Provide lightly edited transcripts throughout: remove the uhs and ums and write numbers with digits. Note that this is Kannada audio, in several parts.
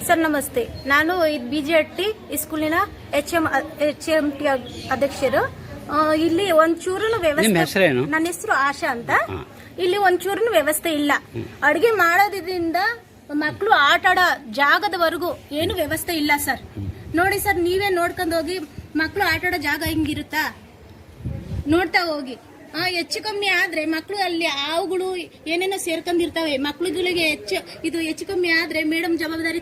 ಸರ್ ನಮಸ್ತೆ. ನಾನು ಬಿಜೆಟಿ ಸ್ಕೂಲಿನ HMT ಅಧ್ಯಕ್ಷರು. ಇಲ್ಲಿ ಒಂಚೂರು ವ್ಯವಸ್ಥೆ, ನನ್ನ ಹೆಸರು ಆಶಾ ಅಂತ. ಇಲ್ಲಿ ಒಂಚೂರು ವ್ಯವಸ್ಥೆ ಇಲ್ಲ. ಅಡಿಗೆ ಮಾಡೋದ್ರಿಂದ ಮಕ್ಕಳು ಆಟ ಆಡೋ ಜಾಗದವರೆಗೂ ಏನು ವ್ಯವಸ್ಥೆ ಇಲ್ಲ ಸರ್. ನೋಡಿ ಸರ್, ನೀವೇ ನೋಡ್ಕೊಂಡು ಹೋಗಿ. ಮಕ್ಕಳು ಆಟ ಆಡೋ ಜಾಗ ಹಿಂಗಿರುತ್ತಾ ನೋಡ್ತಾ ಹೋಗಿ. ಹೆಚ್ಚು ಕಮ್ಮಿ ಆದ್ರೆ ಮಕ್ಕಳು ಅಲ್ಲಿ ಹಾವುಗಳು ಏನೇನೋ ಸೇರ್ಕೊಂಡಿರ್ತಾವೆ. ಮಕ್ಳುಗಳಿಗೆ ಹೆಚ್ಚು ಕಮ್ಮಿ ಆದ್ರೆ ಮೇಡಮ್ ಜವಾಬ್ದಾರಿ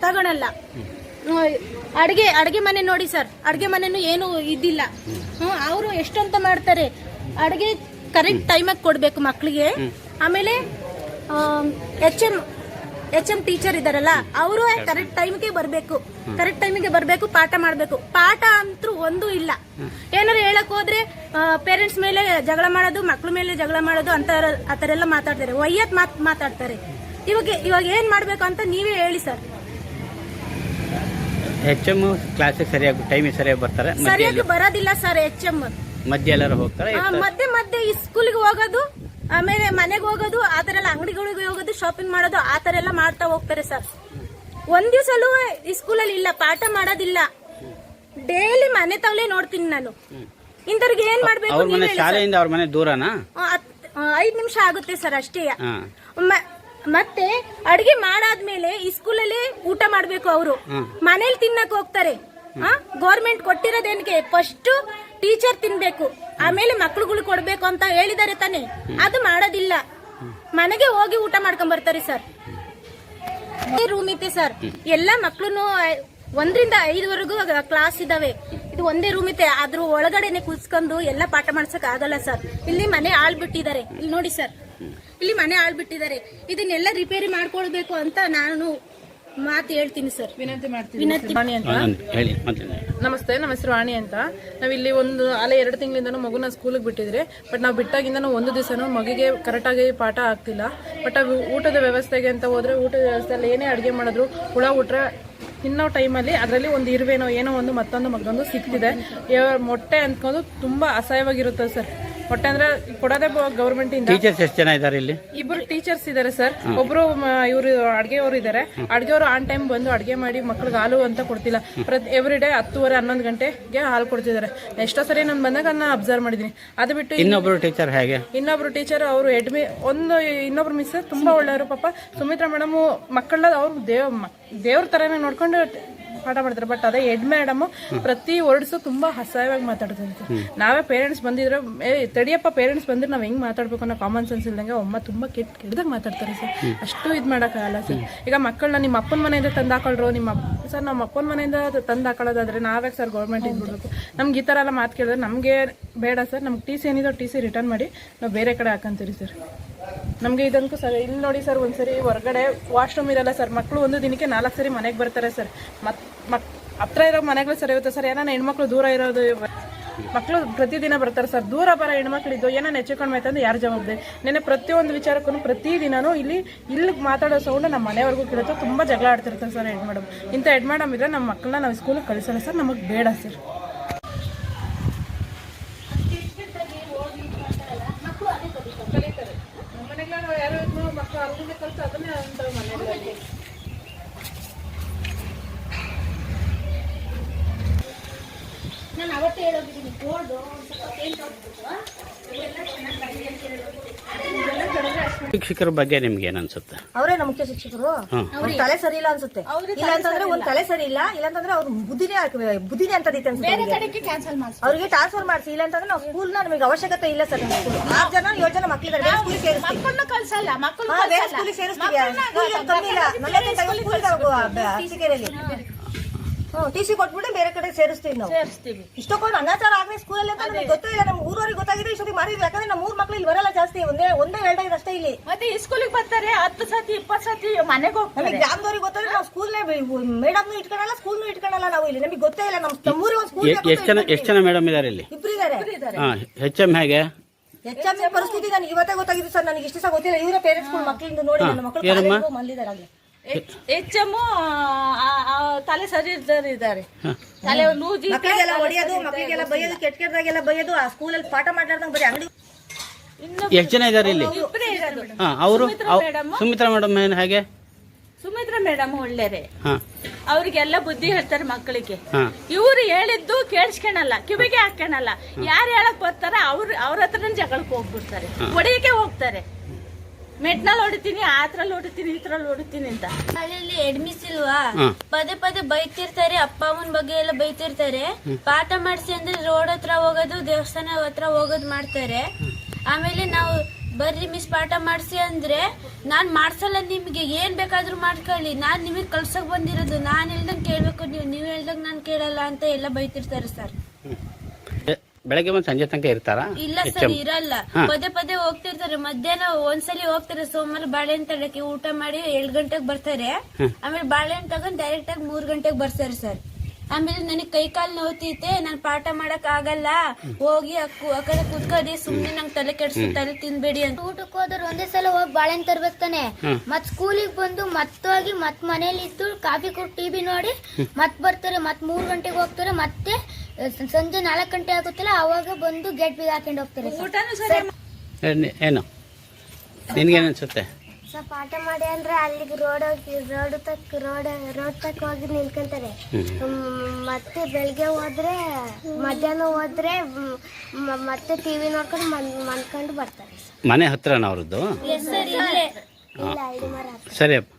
ತಗೊಳಲ್ಲ. ಅಡಿಗೆ ಮನೆ ನೋಡಿ ಸರ್, ಅಡಿಗೆ ಮನೆನೂ ಏನು ಇದ್ದಿಲ್ಲ. ಅವರು ಎಷ್ಟಂತ ಮಾಡ್ತಾರೆ. ಅಡಿಗೆ ಕರೆಕ್ಟ್ ಟೈಮಾಗಿ ಕೊಡ್ಬೇಕು ಮಕ್ಳಿಗೆ. ಆಮೇಲೆ HM ಟೀಚರ್ ಇದಾರಲ್ಲ, ಅವರು ಕರೆಕ್ಟ್ ಟೈಮ್ಗೆ ಬರ್ಬೇಕು, ಪಾಠ ಮಾಡ್ಬೇಕು. ಪಾಠ ಅಂತೂ ಒಂದು ಇಲ್ಲ. ಏನಾರು ಹೇಳಕ್ ಹೋದ್ರೆ ಪೇರೆಂಟ್ಸ್ ಮೇಲೆ ಜಗಳ ಮಾಡೋದು, ಮಕ್ಳ ಮೇಲೆ ಜಗಳ ಮಾಡೋದು ಅಂತ ಆತರ ಎಲ್ಲ ಮಾತಾಡ್ತಾರೆ. ವಯ್ಯತ್ ಮಾತಾಡ್ತಾರೆ. ಇವಾಗ ಏನ್ ಮಾಡ್ಬೇಕು ಅಂತ ನೀವೇ ಹೇಳಿ ಸರ್. HM ಕ್ಲಾಸಿಗೆ ಸರಿಯಾಗಿ ಟೈಮಿಗೆ ಸರಿಯಾಗಿ ಬರ್ತಾರೆ? ಸರಿಯಾಗಿ ಬರೋದಿಲ್ಲ ಸರ್. HM ಮಧ್ಯೆ ಎಲ್ಲರೂ ಹೋಗ್ತಾರೆ. ಮಧ್ಯೆ ಸ್ಕೂಲ್ಗೆ ಹೋಗೋದು, ಆಮೇಲೆ ಮನೆಗೆ ಹೋಗೋದು, ಆತರ ಎಲ್ಲ ಅಂಗಡಿಗಳಿಗೆ ಹೋಗೋದು, ಶಾಪಿಂಗ್ ಮಾಡೋದು, ಆತರ ಎಲ್ಲ ಮಾಡ್ತಾ ಹೋಗ್ತಾರೆ ಸರ್. ಒಂದ್ ದಿವ್ಸಲೂ ಸ್ಕೂಲಲ್ಲಿ ಇಲ್ಲ, ಪಾಠ ಮಾಡೋದಿಲ್ಲ. ಡೈಲಿ ಮನೆ ತಗಲೇ ನೋಡ್ತೀನಿ ನಾನು. ಇಂಥವ್ರಿಗೆ ಏನ್ ಮಾಡ್ಬೇಕು? ಶಾಲೆಯಿಂದ ಅವ್ರ ಮನೆ ದೂರನಾ? 5 ನಿಮಿಷ ಆಗುತ್ತೆ ಸರ್ ಅಷ್ಟೇ. ಮತ್ತೆ ಅಡಿಗೆ ಮಾಡಾದ್ಮೇಲೆ ಸ್ಕೂಲಲ್ಲಿ ಊಟ ಮಾಡ್ಬೇಕು. ಅವರು ಮನೇಲಿ ತಿನ್ನಕ್ ಹೋಗ್ತಾರೆ. ಗೌರ್ಮೆಂಟ್ ಕೊಟ್ಟಿರೋದೇನ್ಗೆ ಫಸ್ಟ್ ಟೀಚರ್ ತಿನ್ಬೇಕು, ಆಮೇಲೆ ಮಕ್ಳುಗಳು ಕೊಡ್ಬೇಕು ಅಂತ ಹೇಳಿದಾರೆ ತಾನೆ. ಅದು ಮಾಡೋದಿಲ್ಲ. ಮನೆಗೆ ಹೋಗಿ ಊಟ ಮಾಡ್ಕೊಂಡ್ ಬರ್ತಾರೆ ಸರ್. ರೂಮ್ ಐತೆ ಸರ್. ಎಲ್ಲಾ ಮಕ್ಳು 1 ರಿಂದ 5ವರೆಗೂ ಕ್ಲಾಸ್ ಇದಾವೆ. ಇದು ಒಂದೇ ರೂಮ್ ಐತೆ. ಅದ್ರ ಒಳಗಡೆನೆ ಕುಲ್ಸ್ಕೊಂಡು ಎಲ್ಲ ಪಾಠ ಮಾಡ್ಸಕ್ ಆಗಲ್ಲ ಸರ್. ಇಲ್ಲಿ ಮನೆ ಆಳ್ಬಿಟ್ಟಿದ್ದಾರೆ. ಇಲ್ಲಿ ನೋಡಿ ಸರ್, ಇಲ್ಲಿ ಮನೆ ಆಳ್ಬಿಟ್ಟಿದ್ದಾರೆ. ಇದನ್ನೆಲ್ಲ ರಿಪೇರಿ ಮಾಡ್ಕೊಳ್ಬೇಕು ಅಂತ ನಾನು ಮಾತು ಹೇಳ್ತೀನಿ ಸರ್. ವಿನಂತಿ ಮಾಡ್ತೀನಿ. ನಮಸ್ತೆ, ನಮ್ಮ ಹೆಸರು ವಾಣಿ ಅಂತ. ನಾವಿಲ್ಲಿ ಅಲೆ 2 ತಿಂಗಳಿಂದ ಮಗುನ ಸ್ಕೂಲಿಗೆ ಬಿಟ್ಟಿದ್ರೆ, ಬಟ್ ನಾವು ಬಿಟ್ಟಾಗಿಂದ 1 ದಿವಸನೂ ಮಗಿಗೆ ಕರೆಕ್ಟಾಗಿ ಪಾಠ ಆಗ್ತಿಲ್ಲ. ಬಟ್ ಊಟದ ವ್ಯವಸ್ಥೆಗೆ ಅಂತ ಹೋದ್ರೆ, ಊಟದ ವ್ಯವಸ್ಥೆಯಲ್ಲಿ ಏನೇ ಅಡುಗೆ ಮಾಡಿದ್ರು ಹುಳ ಉಟ್ರೆ ತಿನ್ನೋ ಟೈಮಲ್ಲಿ ಅದರಲ್ಲಿ ಒಂದು ಇರುವೆನೋ ಏನೋ ಒಂದು ಮತ್ತೊಂದು ಸಿಗ್ತಿದೆ. ಮೊಟ್ಟೆ ಅಂದ್ಕೊಂಡು ತುಂಬಾ ಅಸಹ್ಯವಾಗಿರುತ್ತೆ ಸರ್. ಮೊಟ್ಟೆ ಅಂದ್ರೆ ಕೊಡೋದೇ ಗವರ್ಮೆಂಟ್ ಇಂದ. ಟೀಚರ್ಸ್ ಎಷ್ಟು ಜನ ಇದ್ದಾರೆ ಇಲ್ಲಿ? 2 ಟೀಚರ್ಸ್ ಇದಾರೆ ಸರ್. ಒಬ್ರು ಇವರು ಅಡ್ಗೆಯವರು ಇದಾರೆ. ಅಡ್ಗೆಯವರು ಆನ್ ಟೈಮ್ ಬಂದು ಅಡ್ಗೆ ಮಾಡಿ ಮಕ್ಳಿಗೆ ಹಾಲು ಅಂತ ಕೊಡ್ತಿಲ್ಲ. ಎವ್ರಿ ಡೇ 10:30 11 ಗಂಟೆಗೆ ಹಾಲು ಕೊಡ್ತಿದ್ದಾರೆ. ಎಷ್ಟೋ ಸರಿ ನಾನು ಬಂದಾಗ ನಾನು ಅಬ್ಸರ್ವ್ ಮಾಡಿದೀನಿ. ಅದು ಬಿಟ್ಟು ಇನ್ನೊಬ್ರು ಟೀಚರ್ ಹೇಗೆ? ಇನ್ನೊಬ್ರು ಟೀಚರ್ ಅವರು ಇನ್ನೊಬ್ರು ಮಿಸ್ ತುಂಬಾ ಒಳ್ಳೆಯವರು. ಪಾಪ ಸುಮಿತ್ರಾ ಮೇಡಮ್ ಮಕ್ಕಳನ್ನ ಅವ್ರು ದೇವ್ರ ತರನೇ ನೋಡ್ಕೊಂಡು ಪಾಠ ಮಾಡ್ತಾರೆ. ಬಟ್ ಅದೇ ಹೆಡ್ ಮೇಡಮ್ ಪ್ರತಿ ವರ್ಡ್ಸು ತುಂಬಾ ಅಸಹ್ಯವಾಗಿ ಮಾತಾಡ್ತಾರೆ. ನಾವೇ ಪೇರೆಂಟ್ಸ್ ಬಂದಿದ್ರೆ, ತಡಿಯಪ್ಪ ಪೇರೆಂಟ್ಸ್ ಬಂದ್ರೆ ನಾವ್ ಹೆಂಗ್ ಮಾತಾಡ್ಬೇಕು ಅನ್ನೋ ಕಾಮನ್ ಸೆನ್ಸ್ ಇಲ್ದಂಗೆ ಅಮ್ಮ ತುಂಬಾ ಕೆಟ್ಟದಾಗ ಮಾತಾಡ್ತಾರೆ ಸರ್. ಅಷ್ಟು ಇದ್ ಮಾಡಕ್ಕಾಗಲ್ಲ ಸರ್. ಈಗ ಮಕ್ಕಳನ್ನ ನಿಮ್ಮ ಅಪ್ಪನ ಮನೆಯಿಂದ ತಂದು ಹಾಕೊಳ್ರು. ಸರ್ ನಮ್ಮ ಅಪ್ಪನ ಮನೆಯಿಂದ ತಂದು ಹಾಕೊಳ್ಳೋದಾದ್ರೆ ನಾವೇ ಸರ್ ಗೌರ್ಮೆಂಟ್ ಬಿಡ್ಬೇಕು. ನಮ್ಗೆ ಈ ತರ ಎಲ್ಲ ಮಾತು ಕೇಳಿದ್ರೆ ನಮ್ಗೆ ಬೇಡ ಸರ್. ನಮ್ಗೆ TC ಏನಿದೆ TC ರಿಟರ್ನ್ ಮಾಡಿ ನಾವು ಬೇರೆ ಕಡೆ ಹಾಕಂತೀರಿ ಸರ್. ನಮ್ಗೆ ಇದಂತೂ ಸರ್ ಇಲ್ಲಿ ನೋಡಿ ಸರ್, ಒಂದ್ಸರಿ ಹೊರಗಡೆ ವಾಶ್ರೂಮ್ ಇರಲ್ಲ ಸರ್. ಮಕ್ಕಳು ಒಂದು ದಿನಕ್ಕೆ 4 ಸರಿ ಮನೆಗೆ ಬರ್ತಾರೆ ಸರ್. ಹತ್ರ ಇರೋ ಮನೆಗಳು ಸರಿ ಇರುತ್ತೆ ಸರ್. ಏನಾನ ಹೆಣ್ಮಕ್ಳು ದೂರ ಇರೋದು ಮಕ್ಕಳು ಪ್ರತಿದಿನ ಬರ್ತಾರೆ ಸರ್. ದೂರ ಬರೋ ಹೆಣ್ಮಕ್ಳಿದ್ದು ಏನಾನ ಹೆಚ್ಚಿಕೊಂಡು ಅಂದ್ರೆ ಯಾರು ಜವಾಬ್ದಾರಿ? ನೆನೆ ಪ್ರತಿಯೊಂದು ವಿಚಾರಕ್ಕೂ ಪ್ರತಿದಿನೂ ಇಲ್ಲಿ ಮಾತಾಡೋ ಸೌಂಡ್ ನಮ್ಮ ಮನೆವರೆಗೂ ಕೇಳುತ್ತೆ. ತುಂಬಾ ಜಗಳ ಆಡ್ತಿರ್ತಾರೆ ಸರ್ ಹೆಡ್ ಮೇಡಮ್. ಇಂಥ ಹೆಡ್ ಮೇಡಮ್ ಇದ್ರೆ ನಮ್ಮ ಮಕ್ಕಳನ್ನ ನಾವು ಸ್ಕೂಲಿಗೆ ಕಳಿಸಲ್ಲ ಸರ್. ನಮಗೆ ಬೇಡ ಸರ್. ನಾನು ಅವತ್ತೇ ಹೇಳೋಗಿದ್ದೀನಿ. ಶಿಕ್ಷಕರ ಬಗ್ಗೆ ನಿಮ್ಗೆ ಏನ್ ಅನ್ಸುತ್ತೆ? ಅವರೇ ನಮ್ಮ ಮುಖ್ಯ ಶಿಕ್ಷಕರು. ತಲೆ ಸರಿ ಇಲ್ಲ ಅನ್ಸುತ್ತೆ. ಇಲ್ಲ ಅಂತಂದ್ರೆ ಒಂದ್ ತಲೆ ಸರಿ ಇಲ್ಲ, ಇಲ್ಲ ಅಂತಂದ್ರೆ ಅವ್ರ ಬುದ್ಧಿನೇ ಅಂತದೈತೆ ಅನ್ಸುತ್ತೆ. ಅವ್ರಿಗೆ ಟ್ರಾನ್ಸ್ಫರ್ ಮಾಡಿಸಿ. ಇಲ್ಲ ಅಂತಂದ್ರೆ ನಾವು ಸ್ಕೂಲ್ ನಮಗೆ ಅವಶ್ಯಕತೆ ಇಲ್ಲ ಸರ್. 6 ಜನ 7 ಜನ ಮಕ್ಕಳಿದ್ದಾರೆ. ಬೇರೆ ಸ್ಕೂಲಿಗೆ ಸೇರಿಸ್ತೀವಿ. ಬೇರೆ ಸ್ಕೂಲಿಗೆ ಸೇರಿಸ್ತೀವಿ. ಕಮ್ಮಿ ಇಲ್ಲ. TC ಕೊಟ್ಬಿಟ್ಟು ಬೇರೆ ಕಡೆ ಸೇರಿಸ್ತೀವಿ ನಾವು. ಇಷ್ಟೊಂದು ಅನಾಚಾರ ಆಗ್ಲಿ ಸ್ಕೂಲಲ್ಲಿ ಅಂತ ನಮ್ಗೆ ಗೊತ್ತೇ ಇಲ್ಲ. ನಮ್ಮ ಊರವರಿಗೆ ಗೊತ್ತಾಗಿದೆ ಇಷ್ಟೊತ್ತಿಗೆ ಮಾಡಿದ್ವಿ. ಯಾಕಂದ್ರೆ ನಮ್ಮ 3 ಮಕ್ಳು ಇಲ್ಲಿ ಬರಲ್ಲ ಜಾಸ್ತಿ. ಒಂದೇ 2 ಅಷ್ಟೇ ಇಲ್ಲಿ. ಮತ್ತೆ ಈ ಸ್ಕೂಲಿಗೆ ಬರ್ತಾರೆ 10 ಸತಿ 20 ಸತಿ ಮನೆಗೆ ಹೋಗ್ತಾರೆ. ನಮಗೆ ಗ್ರಾಮದವ್ರಿಗೆ ಗೊತ್ತಾದ್ರೆ ನಾವು ಸ್ಕೂಲ್ನೇ ಮೇಡಮ್ನು ಇಟ್ಕೊಳ್ಳಲ್ಲ, ಸ್ಕೂಲ್ನು ಇಟ್ಕೊಳ್ಳಲ್ಲ ನಾವು ಇಲ್ಲಿ. ನಮಗೆ ಗೊತ್ತೇ ಇಲ್ಲ. ನಮ್ಮೂರಿಗೆ ಒಂದು ಸ್ಕೂಲ್. ಎಷ್ಟು ಜನ ಮೇಡಮ್ ಇದಾರೆ ಇಲ್ಲಿ? 2 ಇದ್ದಾರೆ. HM ಹೇಗೆ? HM ಪರಿಸ್ಥಿತಿ ನನಗೆ ಇವತ್ತೇ ಗೊತ್ತಾಗಿದೆ ಸರ್. ನನಗೆ ಇಷ್ಟು ಸಹ ಗೊತ್ತಿಲ್ಲ. ಇವರ ಪೇರೆಂಟ್ಸ್ ಮಕ್ಕಳಿಂದ ನೋಡಿ ನನ್ನ ಮಕ್ಕಳು ಮಲ್ಲಿದ್ದಾರೆ. HM ತಲೆ ಸರಿ ಇದ್ದಾರೆ. ತಲೆ ಲೂಜಿ ಮಕ್ಕಳಿಗೆಲ್ಲ ಹೊಡೆಯೋದು, ಮಕ್ಕಳಿಗೆಲ್ಲ ಬೈಯೋದು, ಕೆಟ್ಟದಾಗೆಲ್ಲ ಬೈಯೋದು. ಆ ಸ್ಕೂಲಲ್ಲಿ ಪಾಠ ಮಾಡ್ಲಾರ್ದಂಗೆ ಬರೀ ಅಂಗಡಿ. ಎಷ್ಟು ಜನ ಇದ್ದಾರೆ ಇಲ್ಲಿ? ಅವರು ಸುಮಿತ್ರಾ ಮೇಡಮ್ ಹೇಗೆ? ಸುಮಿತ್ರಾ ಮೇಡಮ್ ಒಳ್ಳೆರೆ, ಹಾ ಅವ್ರಿಗೆಲ್ಲ ಬುದ್ಧಿ ಹೇಳ್ತಾರೆ ಮಕ್ಕಳಿಗೆ. ಹಾ ಇವ್ರು ಹೇಳಿದ್ದು ಕೇಳಿಸ್ಕೊಳಲ್ಲ, ಕಿವಿಗೆ ಹಾಕೋಣಲ್ಲ. ಯಾರು ಹೇಳಕ್ ಬರ್ತಾರ ಅವ್ರ ಹತ್ರನೇ ಜಗಳಕ್ಕೆ ಹೋಗ್ಬಿಡ್ತಾರೆ, ಹೊಡಿಯಕ್ಕೆ ಹೋಗ್ತಾರೆ. ಮೆಟ್ನಲ್ಲಿ ಹೊಡಿತೀನಿ, ಆತ್ರಲ್ಲಿ ಹೊಡಿತೀನಿ, ಇದ್ರಲ್ಲಿ ಹೊಡಿತೀನಿ ಅಂತ. ಶಾಲೆಯಲ್ಲಿ ಅಡ್ಮಿಸ್ ಇಲ್ವಾ, ಪದೇ ಪದೇ ಬೈತಿರ್ತಾರೆ, ಅಪ್ಪ ಅಮ್ಮನ ಬಗ್ಗೆ ಎಲ್ಲ ಬೈತಿರ್ತಾರೆ. ಪಾಠ ಮಾಡಿಸಿ ಅಂದ್ರೆ ರೋಡ್ ಹತ್ರ ಹೋಗೋದು, ದೇವಸ್ಥಾನ ಹತ್ರ ಹೋಗೋದು ಮಾಡ್ತಾರೆ. ಆಮೇಲೆ ನಾವು ಬರ್ರಿ ಮಿಸ್ ಪಾಠ ಮಾಡಿಸಿ ಅಂದ್ರೆ ನಾನ್ ಮಾಡ್ಸಲ್ಲ, ನಿಮ್ಗೆ ಏನ್ ಬೇಕಾದ್ರೂ ಮಾಡ್ಕೊಳ್ಳಿ, ನಾನ್ ನಿಮಗ್ ಕಳ್ಸಕ್ ಬಂದಿರೋದು, ನಾನ್ ಹೇಳ್ದಂಗ್ ಕೇಳ್ಬೇಕು, ನೀವ್ ಹೇಳ್ದಂಗ್ ನಾನ್ ಕೇಳಲ್ಲ ಅಂತ ಎಲ್ಲ ಬೈತಿರ್ತಾರೆ ಸರ್. ಬೆಳಗ್ಗೆ ಒಂದು ಸಂಜೆ ತನಕ ಇರ್ತಾರಾ? ಇಲ್ಲ ಸರ್, ಇರಲ್ಲ. ಪದೇ ಪದೇ ಹೋಗ್ತಿರ್ತಾರೆ. ಮಧ್ಯಾಹ್ನ ಒಂದ್ಸಲಿ ಹೋಗ್ತಾರೆ, ಸೋಮವಾರ ಬಾಳೆಹಣ್ಣು ತಡಕ್ಕೆ ಊಟ ಮಾಡಿ 7 ಗಂಟೆಗೆ ಬರ್ತಾರೆ. ಆಮೇಲೆ ಬಾಳೆಹಣ್ಣು ತಗೊಂಡ್ ಡೈರೆಕ್ಟ್ ಆಗಿ 3 ಗಂಟೆಗೆ ಬರ್ತಾರೆ ಸರ್. ಆಮೇಲೆ ನನಗೆ ಕೈ ಕಾಲು ನೋವ್ತೈತೆ, ನಾನ್ ಪಾಠ ಮಾಡಕ್ ಆಗಲ್ಲ, ಹೋಗಿ ಆ ಕಡೆ ಕುತ್ಕೋದಿ, ಸುಮ್ನೆ ನಂಗೆ ತಲೆ ಕೆಡ್ಸಿ, ತಲೆ ತಿನ್ಬೇಡಿ ಅಂತ. ಊಟಕ್ಕೆ ಹೋದ್ರೆ ಒಂದೇ ಸಲ ಹೋಗಿ ಬಾಳೆಹಣ್ಣು ತರ್ಬೇಕು ತಾನೆ, ಮತ್ ಸ್ಕೂಲಿಗೆ ಬಂದು ಮತ್ತೋಗಿ ಮತ್ ಮನೇಲಿ ಇದ್ದು ಕಾಫಿ ಕೊಟ್ಟು ಟಿವಿ ನೋಡಿ ಮತ್ ಬರ್ತಾರೆ, ಮತ್ 3 ಗಂಟೆಗೆ ಹೋಗ್ತಾರೆ, ಮತ್ತೆ ಸಂಜೆ 4 ಗಂಟೆ ಆಗುತ್ತಲ್ಲ ಅವಾಗ ಬಂದು ಗೇಟ್ ಬೀಗ ಹಾಕೊಂಡು ಹೋಗ್ತಾರೆ. ಏನು ನಿನ್ಗೇನು ಅನ್ಸುತ್ತೆ? ಸರ್ ಪಾಠ ಮಾಡಿ ಅಂದ್ರೆ ಅಲ್ಲಿಗೆ ರೋಡ್ ತಕ್ಕ ಹೋಗಿ ನಿಲ್ಕೊಂತಾರೆ. ಮತ್ತೆ ಬೆಳಿಗ್ಗೆ ಹೋದ್ರೆ ಮಧ್ಯಾಹ್ನ ಹೋದ್ರೆ ಮತ್ತೆ ಟಿವಿ ನೋಡ್ಕೊಂಡು ಮನ್ಕೊಂಡು ಬರ್ತಾರೆ. ಮನೆ ಹತ್ರನ ಅವ್ರದ್ದು? ಇಲ್ಲ 5 ಮರ. ಸರಿ ಅಪ್ಪ.